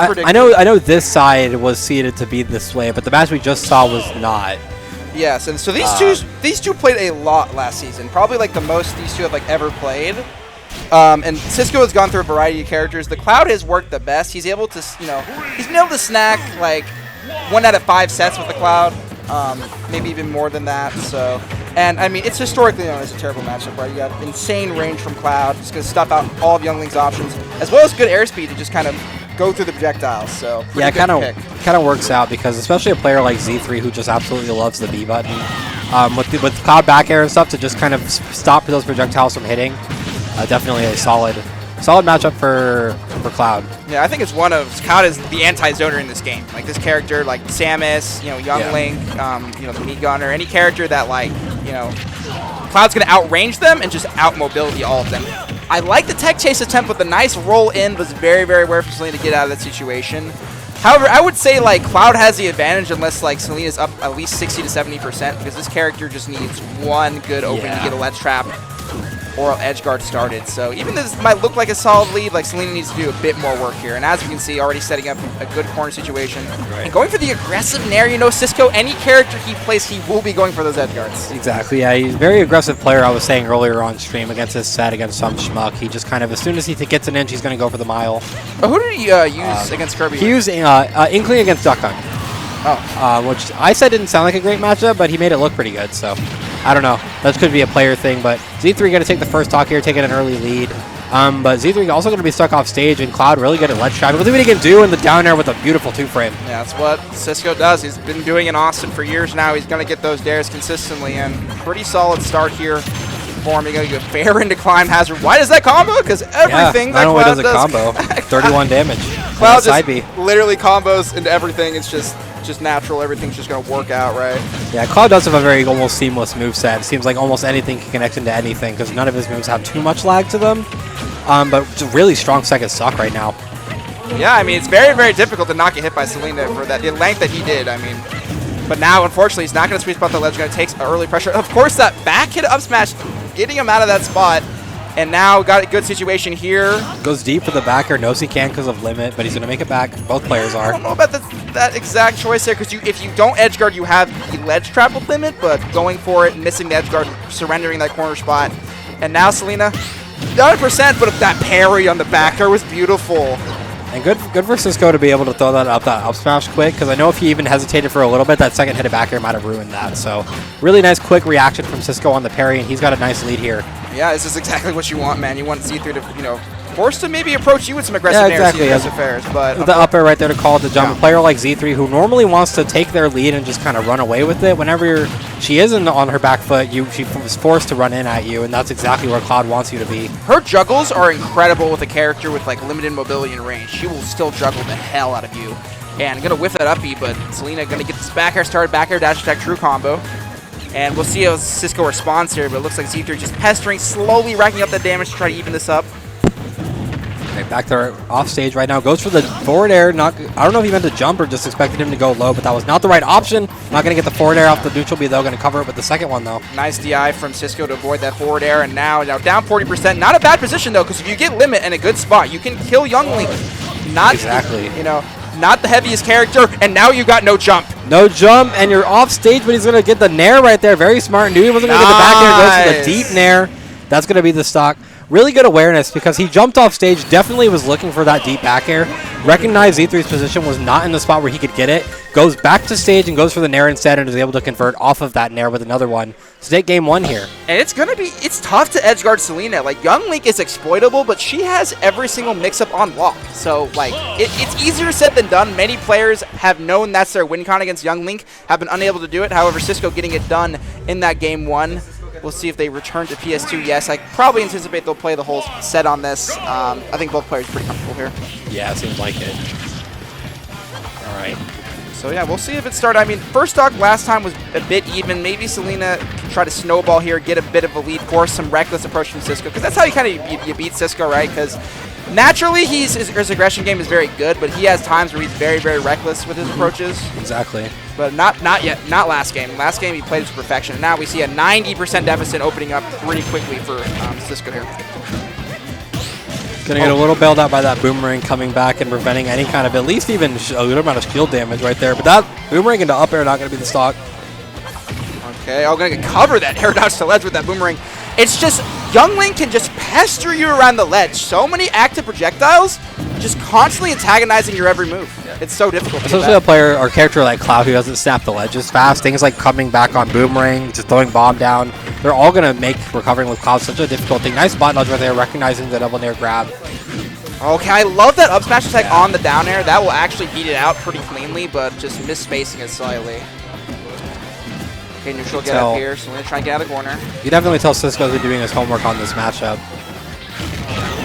I know this side was seeded to be this way, but the match we just saw was not. Yes, and so these two played a lot last season, probably like the most these two have like ever played. And Cisco has gone through a variety of characters. The Cloud has worked the best. He's able to, he's been able to snack like 1 out of 5 sets with the Cloud, maybe even more than that. So, and I mean, it's historically known as a terrible matchup, right? You got insane range from Cloud, just gonna stuff out all of Youngling's options, as well as good airspeed to just kind of go through the projectiles. So yeah, it kind of works out because especially a player like Z3 who just absolutely loves the B button, with Cloud back air and stuff to just kind of stop those projectiles from hitting. Definitely a solid matchup for Cloud. Yeah, I think it's Cloud is the anti-zoner in this game. Like this character, like Samus, Youngling, the Meat Gunner, any character that Cloud's gonna outrange them and just out-mobility all of them. I like the tech chase attempt, but the nice roll in was very, very rare for Selena to get out of that situation. However, I would say Cloud has the advantage unless Selena's up at least 60 to 70% because this character just needs one good opening to get a ledge trap or edge guard started. So even though this might look like a solid lead, Selena needs to do a bit more work here. And as we can see, already setting up a good corner situation. Right. And going for the aggressive nair, Cisco, any character he plays, he will be going for those edge guards. Exactly, yeah. He's a very aggressive player, I was saying earlier on stream, against his set, against some schmuck. He just kind of, as soon as he gets an inch, he's going to go for the mile. Who did he use against Kirby? He used Inkling against Duck Hunt. Which I said didn't sound like a great matchup, but he made it look pretty good, so I don't know. That could be a player thing, but Z3 going to take the first stock here, taking an early lead. But Z3 also going to be stuck off stage, and Cloud really good at ledge trapping. Let's see what he can do in the down air with a beautiful 2-frame. Yeah, that's what Cisco does. He's been doing in Austin for years now. He's going to get those dares consistently, and pretty solid start here for him. You're going to get fair into climb hazard. Why does that combo? Because everything that Cloud does a combo. 31 damage. Cloud just literally combos into everything. It's just natural. Everything's just going to work out, right? Yeah, Cloud does have a very almost seamless moveset. It seems like almost anything can connect into anything because none of his moves have too much lag to them. But it's a really strong second stock right now. Yeah, I mean, it's very, very difficult to not get hit by Selena for the length that he did. I mean, but now, unfortunately, he's not going to sweet spot the ledge. Going to take early pressure. Of course, that back hit up smash, getting him out of that spot. And now got a good situation here. Goes deep for the backer. Knows he can because of limit, but he's going to make it back. Both players are. I don't know about that exact choice there because if you don't edge guard, you have the ledge trap with limit, but going for it, missing the edge guard, surrendering that corner spot. And now Selena, 100%, but that parry on the backer was beautiful. And good for Cisco to be able to throw that up smash quick, because I know if he even hesitated for a little bit, that second hit of back air might have ruined that. So really nice quick reaction from Cisco on the parry, and he's got a nice lead here. Yeah, this is exactly what you want, man. You want Z3 to, forced to maybe approach you with some aggressive fairs, but the up air right there to call it the jump. A player like Z3 who normally wants to take their lead and just kind of run away with it. Whenever she isn't on her back foot, she was forced to run in at you, and that's exactly where Cloud wants you to be. Her juggles are incredible with a character with limited mobility and range. She will still juggle the hell out of you. And gonna whiff that up B, but Selena gonna get this back air started, back air dash attack true combo. And we'll see how Cisco responds here, but it looks like Z3 just pestering, slowly racking up the damage to try to even this up. Okay, back there off stage right now. Goes for the forward air. I don't know if he meant to jump or just expected him to go low, but that was not the right option. Not going to get the forward air off the neutral B, though. Going to cover it with the second one, though. Nice DI from Cisco to avoid that forward air, and now down 40%. Not a bad position, though, because if you get limit in a good spot, you can kill Youngling. Not exactly. Not the heaviest character, and now you got no jump. No jump, and you're off stage, but he's going to get the nair right there. Very smart. Knew he wasn't going to get the back air. Goes for the deep nair. That's going to be the stock. Really good awareness because he jumped off stage, definitely was looking for that deep back air. Recognized Z3's position was not in the spot where he could get it. Goes back to stage and goes for the nair instead and is able to convert off of that nair with another one to take game one here. And it's tough to edgeguard Selena. Young Link is exploitable, but she has every single mix-up on lock. So, it's easier said than done. Many players have known that's their win con against Young Link, have been unable to do it. However, Cisco getting it done in that game one. We'll see if they return to PS2. Yes, I probably anticipate they'll play the whole set on this. I think both players are pretty comfortable here. Yeah, it seems like it. All right. So, yeah, we'll see if it starts. I mean, first stock last time was a bit even. Maybe Selena can try to snowball here, get a bit of a lead, force some reckless approach from Cisco. Because that's how you beat Cisco, right? Because naturally, his aggression game is very good, but he has times where he's very, very reckless with his approaches. Exactly. But not yet. Not last game. Last game he played to perfection. And now we see a 90% deficit opening up pretty quickly for Cisco here. Gonna get a little bailed out by that boomerang coming back and preventing any kind of, at least even a little amount of shield damage right there. But that boomerang into up air not gonna be the stock. Okay, I'm gonna cover that air dodge to ledge with that boomerang. It's just, Young Link can just pester you around the ledge. So many active projectiles, just constantly antagonizing your every move. Yeah. It's so difficult. Especially a player or character like Cloud who doesn't snap the ledges fast. Things like coming back on boomerang, just throwing bomb down. They're all going to make recovering with Cloud such a difficult thing. Nice bot dodge right there, recognizing the double nair grab. Okay, I love that up smash attack on the down air. That will actually beat it out pretty cleanly, but just misspacing it slightly. Okay, neutral get up here, so I'm going to try and get out of the corner. You definitely tell Cisco's been doing his homework on this matchup.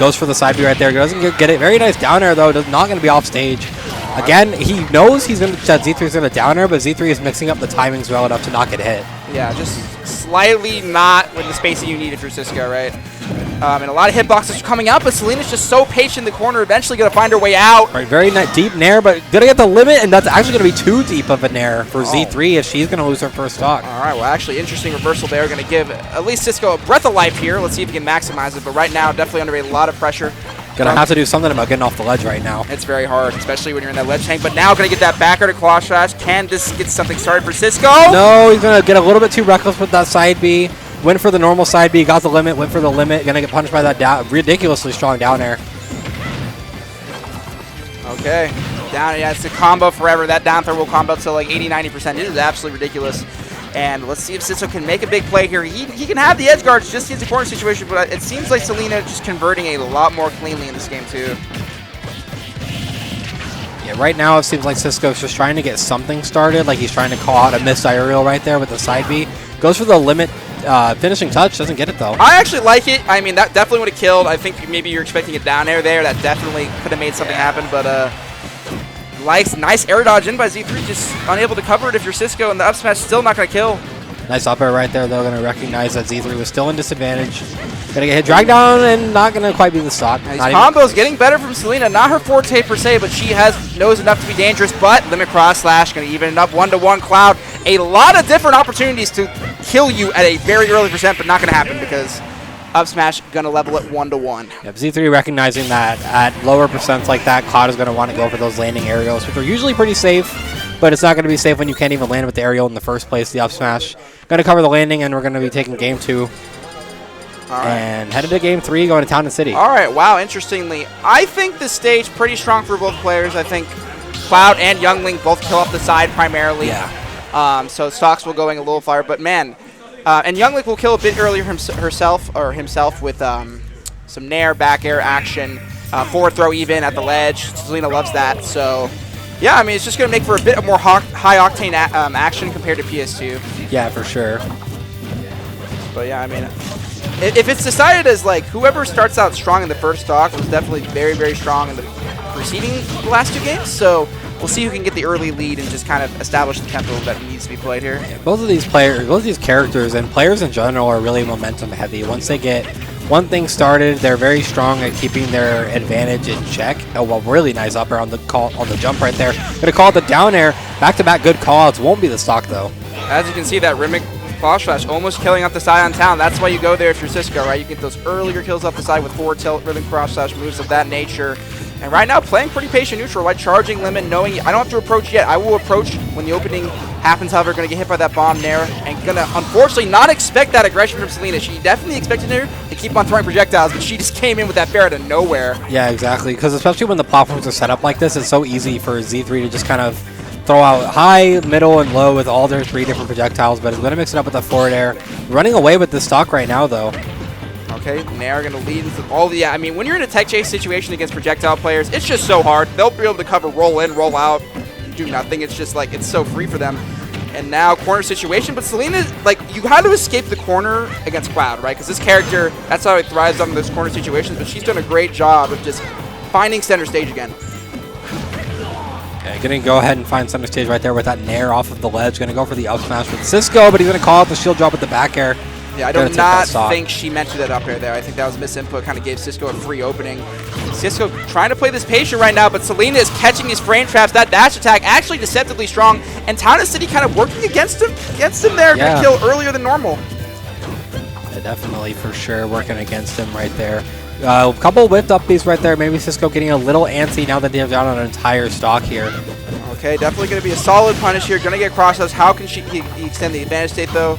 Goes for the side B right there. Doesn't get it. Very nice down air, though. Not going to be off stage. Again, he knows he's going to that Z3 is going to down air, but Z3 is mixing up the timings well enough to not get hit. Yeah, just slightly not with the spacing you need if you're Cisco, right? And a lot of hitboxes are coming out, but Selina's just so patient in the corner, eventually going to find her way out. Right, very deep nair, but going to get the limit, and that's actually going to be too deep of a nair for Z3 if she's going to lose her first stock. All right, well, actually, interesting reversal there. Going to give at least Cisco a breath of life here. Let's see if he can maximize it, but right now, definitely under a lot of pressure. Going to have to do something about getting off the ledge right now. It's very hard, especially when you're in that ledge tank, but now going to get that backer to claw slash. Can this get something started for Cisco? No, he's going to get a little bit too reckless with that side B. Went for the normal side B, got the limit, went for the limit, gonna get punched by that ridiculously strong down air. Okay, down, yeah, it's a combo forever. That down throw will combo to like 80-90%. It is absolutely ridiculous. And let's see if Cisco can make a big play here. He can have the edge guards, just needs a corner situation, but it seems like Selina just converting a lot more cleanly in this game too. Yeah, right now it seems like Cisco's just trying to get something started, like he's trying to call out a missed aerial right there with the side B. Goes for the limit. Finishing touch, doesn't get it though. I actually like it. I mean, that definitely would have killed. I think maybe you're expecting a down air there. That definitely could have made something happen, but nice air dodge in by Z3, just unable to cover it if you're Cisco, and the up smash still not going to kill. Nice up air right there though, going to recognize that Z3 was still in disadvantage. Going to get hit, drag down, and not going to quite be the stock. These combos getting better from Selina. Not her forte per se, but she knows enough to be dangerous, but limit cross slash, going to even it up 1-to-1 Cloud. A lot of different opportunities to kill you at a very early percent, but not going to happen because up smash going to level it 1-to-1. Yep, Z3 recognizing that at lower percents like that, Cloud is going to want to go for those landing aerials, which are usually pretty safe, but it's not going to be safe when you can't even land with the aerial in the first place, the up smash. Going to cover the landing, and we're going to be taking game 2. And headed to game 3, going to Town and City. All right, wow, interestingly, I think this stage pretty strong for both players. I think Cloud and Young Link both kill off the side primarily. Yeah. So stocks will going a little far, but man, and Young Link will kill a bit earlier himself with some nair, back air action, forward throw even at the ledge. Selina loves that. So yeah, I mean, it's just going to make for a bit more high octane action compared to PS2. Yeah, for sure. But yeah, I mean, if it's decided as like whoever starts out strong in the first stock was definitely very, very strong in the preceding the last 2 games. So we'll see who can get the early lead and just kind of establish the tempo that needs to be played here. Yeah, both of these characters and players in general are really momentum heavy. Once they get one thing started, they're very strong at keeping their advantage in check. Oh, well, really nice up air on the jump right there. Gonna call it the down air. Back-to-back good callouts. Won't be the stock though. As you can see, that Rimic Claw Slash almost killing off the side on Town. That's why you go there if you're Cisco, right? You get those earlier kills off the side with forward tilt, Rhythm Cross Slash moves of that nature. And right now, playing pretty patient neutral, right? Charging limit, knowing I don't have to approach yet. I will approach when the opening happens, however, going to get hit by that bomb nair. And going to, unfortunately, not expect that aggression from Selina. She definitely expected her to keep on throwing projectiles, but she just came in with that bear out of nowhere. Yeah, exactly. Because especially when the platforms are set up like this, it's so easy for Z3 to just kind of throw out high, middle, and low with all their 3 different projectiles, but it's going to mix it up with the forward air. Running away with the stock right now, though. Okay, Nair going to lead into all the... I mean, when you're in a tech chase situation against projectile players, it's just so hard. They'll be able to cover roll in, roll out, do nothing. It's just like, it's so free for them. And now, corner situation, but Selina, like, you had to escape the corner against Cloud, right? Because this character, that's how he thrives on those corner situations, but she's done a great job of just finding center stage again. Okay, gonna go ahead and find center stage right there with that Nair off of the ledge. Gonna go for the up smash with Cisco, but he's gonna call out the shield drop with the back air. Yeah, I do not think she mentioned that up air there. I think that was misinput, kind of gave Cisco a free opening. Cisco trying to play this patient right now, but Selina is catching his frame traps. That dash attack actually deceptively strong, and Town and City kind of working against him there. Yeah. Gonna kill earlier than normal. Yeah, definitely, for sure, working against him right there. A couple whipped up these right there. Maybe Cisco getting a little antsy now that they've down an entire stock here. Okay, definitely going to be a solid punish here. Going to get crosshouse. How can he extend the advantage state, though?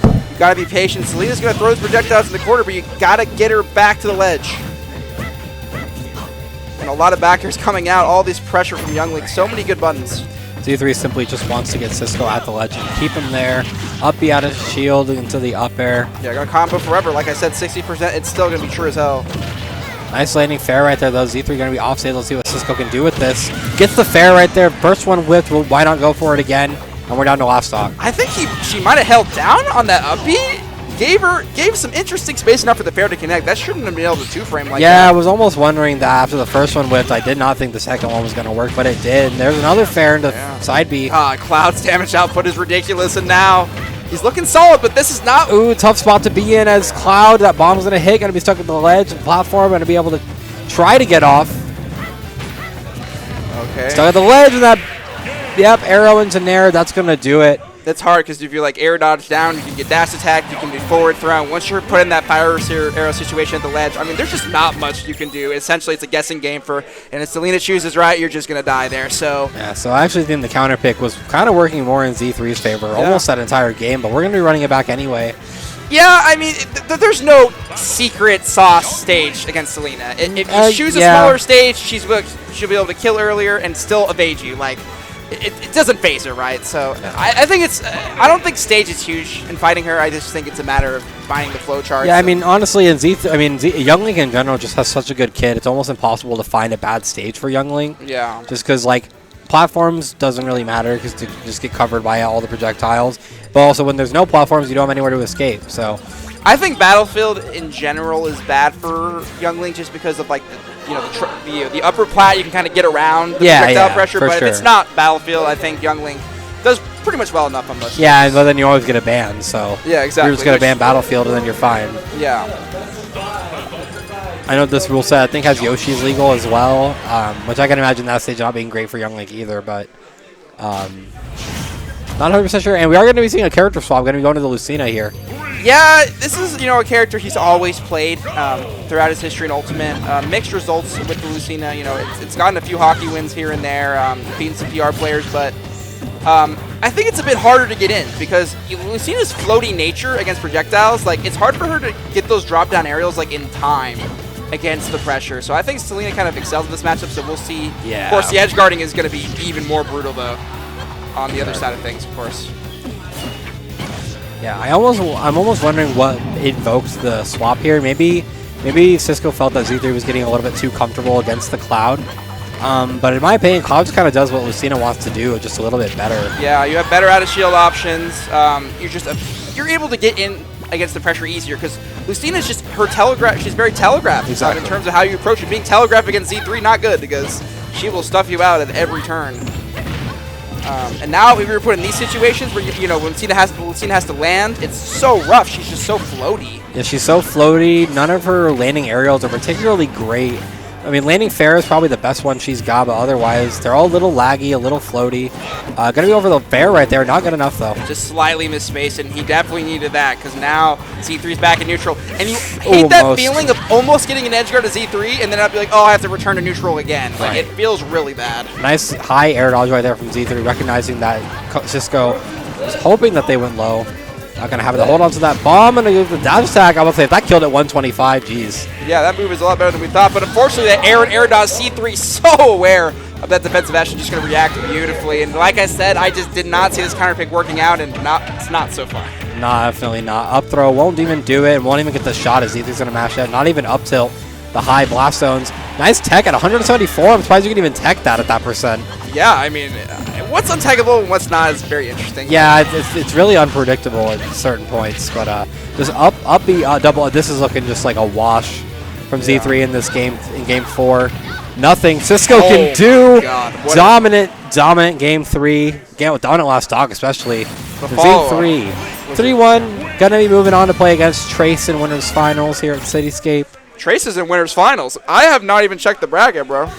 You got to be patient. Selena's going to throw his projectiles in the corner, but you got to get her back to the ledge. And a lot of backers coming out. All this pressure from Youngling. So many good buttons. Z3 simply just wants to get Cisco at the ledge and keep him there. Up B out of shield into the up air. Yeah, going to combo forever. Like I said, 60%. It's still going to be true as hell. Nice landing fair right there, though. Z3 going to be offstage. Let's see what Cisco can do with this. Gets the fair right there. First one whipped. Well, why not go for it again? And we're down to last stock. I think she might have held down on that up B. Gave some interesting space enough for the fair to connect. That shouldn't have been able to two-frame like that. Yeah, I was almost wondering that after the first one whipped. I did not think the second one was going to work, but it did. And there's another fair into side B. Cloud's damage output is ridiculous, and now he's looking solid, but this is not... Ooh, tough spot to be in as Cloud. That bomb's going to hit. Going to be stuck at the ledge and platform. Going to be able to try to get off. Okay. Stuck at the ledge, and that... Yep, arrow into Nair. That's going to do it. That's hard because if you like air dodge down, you can get dash attack, you can do forward throw. Once you're put in that fire arrow situation at the ledge, I mean, there's just not much you can do. Essentially, it's a guessing game and if Selena chooses right, you're just going to die there. So yeah, so I actually think the counter pick was kind of working more in Z3's favor, almost that entire game, but we're going to be running it back anyway. Yeah, I mean, there's no secret sauce stage against Selena. If you choose a smaller stage, she'll be able to kill earlier and still evade you. Like, it doesn't phase her, right? So I think I don't think stage is huge in fighting her. I just think it's a matter of finding the flow chart. Yeah, I mean, honestly, in Youngling in general just has such a good kit. It's almost impossible to find a bad stage for Youngling. Yeah. Just because, like, platforms doesn't really matter because you just get covered by all the projectiles. But also, when there's no platforms, you don't have anywhere to escape. So I think Battlefield in general is bad for Youngling just because of, like, the upper plat, you can kind of get around the projectile pressure, but if it's not Battlefield, I think Youngling does pretty much well enough on most. Yeah, but then you always get a ban, so yeah, exactly. You're just gonna ban Battlefield, and then you're fine. Yeah. I know this rule set I think has Yoshi's legal as well, which I can imagine that stage not being great for Youngling either, but not 100% sure. And we are going to be seeing a character swap. We're going to be going to the Lucina here. Yeah, this is a character he's always played throughout his history in Ultimate. Mixed results with the Lucina. It's gotten a few hockey wins here and there, beating some PR players, but I think it's a bit harder to get in because Lucina's floaty nature against projectiles, like it's hard for her to get those drop down aerials like in time against the pressure. So I think Selena kind of excels in this matchup. So we'll see. Yeah. Of course, the edge guarding is going to be even more brutal though on the other side of things, of course. Yeah, I'm almost wondering what invoked the swap here. Maybe Cisco felt that Z3 was getting a little bit too comfortable against the Cloud. But in my opinion, Cloud just kind of does what Lucina wants to do, just a little bit better. Yeah, you have better out of shield options. You're able to get in against the pressure easier because Lucina's just her telegraph. She's very telegraphed in terms of how you approach it. Being telegraphed against Z3 not good because she will stuff you out at every turn. And now if you're put in these situations where when Lucina has to land, it's so rough. She's just so floaty. Yeah, she's so floaty. None of her landing aerials are particularly great. I mean, landing fair is probably the best one she's got, but otherwise, they're all a little laggy, a little floaty. Gonna be over the fair right there. Not good enough, though. Just slightly misspaced, and he definitely needed that, because now Z3's back in neutral. And you hate that feeling of almost getting an edge guard to Z3, and then I'd be like, oh, I have to return to neutral again. Like, it feels really bad. Nice high air dodge right there from Z3, recognizing that Cisco was hoping that they went low. Not going to have it to hold on to that bomb and the dash attack. I would say if that killed at 125, geez. Yeah, that move is a lot better than we thought. But unfortunately, that air dodge C3 so aware of that defensive action, just going to react beautifully. And like I said, I just did not see this counter pick working out, and it's not so far. Nah, definitely not. Up throw won't even do it, and won't even get the shot as Z3's going to mash that. Not even up tilt. The high blast zones. Nice tech at 174. I'm surprised you can even tech that at that percent. Yeah, I mean, what's untaggable and what's not is very interesting. Yeah, it's really unpredictable at certain points. But just up B double. This is looking just like a wash from Z3 in this game, in game 4. Nothing Cisco can do. Dominant game 3. Dominant last stock, especially. Z3. 3-1. Gonna be moving on to play against Trace in winners finals here at Cityscape. Trace is in winners finals. I have not even checked the bracket, bro.